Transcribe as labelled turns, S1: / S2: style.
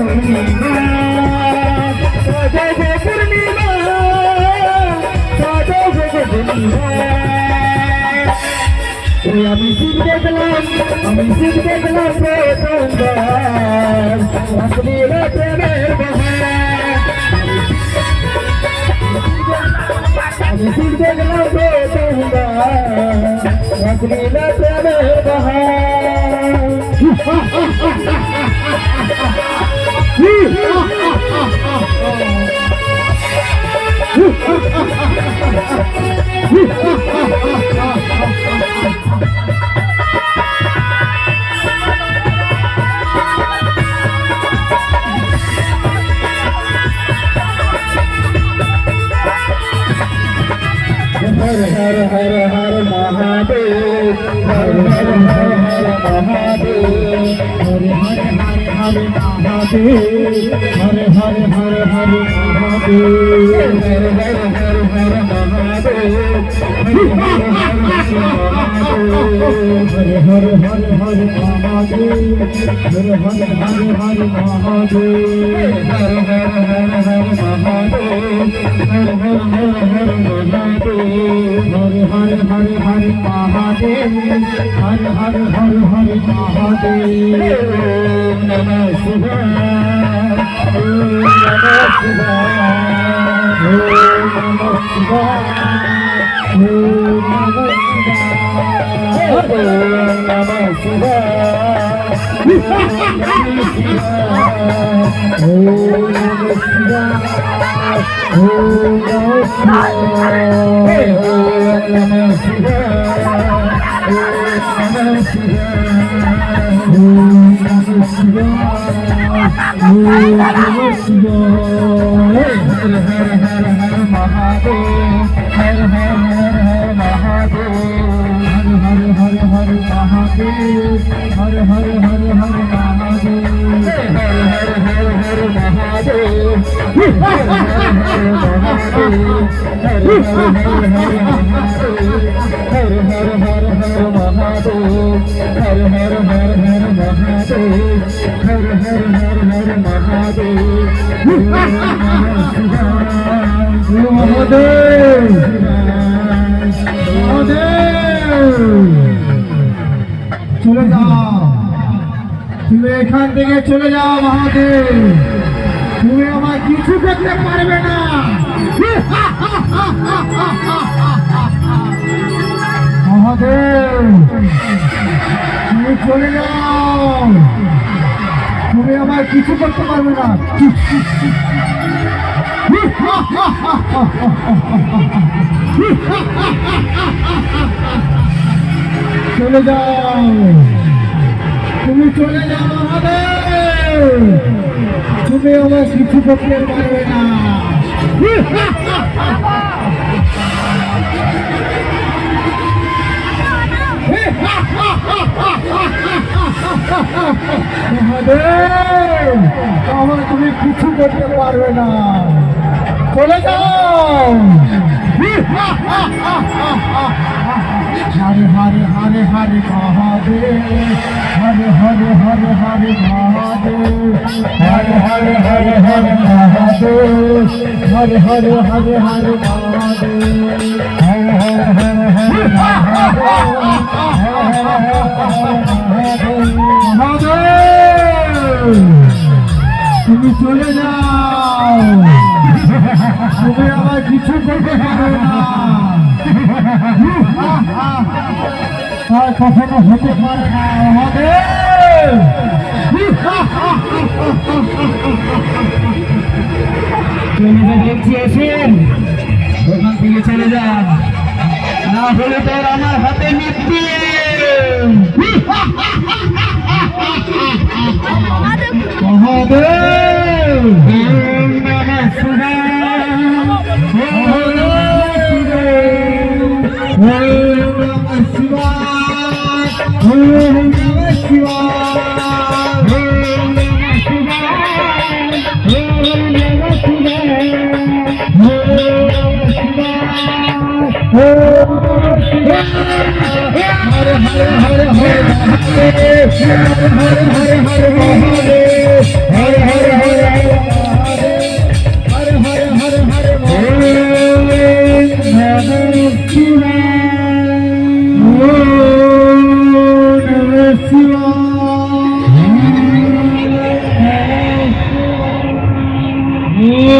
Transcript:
S1: पूर्णिमा साजो पूर्णिमा साजो पूर्णिमा আমি শিব দেখলাম প্রথমবার আসলিল প্রেমের বাহার আমি শিব দেখলাম প্রথমবার আসলিল প্রেমের বাহার हर हर हर हर महादेव हर हर हर हर महादेव हर हर हर हर महादेव हर हर हर हर महादेव हर हर हर हर महादेव हर हर हर हर महादेव हर हर हर हर महादेव हर हर हर हर महादेव हर हर हर हर महादेव हर हर हर हर महादेव हर हर हर हर महादेव ओम नमः शिवाय ओम नमः शिवाय ओम नमः शिवाय ओम नमः शिवाय ओम नमः शिवाय ओम नमः शिवाय हर हर हर हर महादेव हर हर हर हर महादेव हर हर हर हर महादेव हर हर हर हर महादेव हर हर हर हर महादेव हर हर हर महादेव हर हर हर हर महादेव हर हर हर हर महादेव চলে যাও তুমি এখান থেকে চলে যাও মহাদেব তুমি আমার কিছু করতে পারবে না মহাদেব তুমি চলে যাও তুমি আমার কিছু করতে পারবে না চলে যাও তুমি চলে যাও মহাদেব তুমি আমার কিছু করতে পারবে না মহাদেব আমার তুমি কিছু করতে পারবে না চলে যাও हरे हरे हरे हरे महादेव हरे हरे हरे हरे महादेव हरे हरे हरे हरे महादेव हरे हरे हरे हरे महादेव हरे हरे हरे हरे महादेव তুমি চলে যাও তুমি আমার কিছু করতে পারবে না আর কখনো হতে পারে না মহাদেব তুমি যে দেখছি এসেন ওখান থেকে চলে যান না হলে তো আমার হাতে মৃত্যু মহাদেব ওম নমঃ শিবায় ওম নমঃ শিবায় ওম নমঃ শিবায় ওম নমঃ শিবায় ওম নমঃ শিবায় হরে হরে হরে হরে হরে হরে হরে হরে হরে হরে ও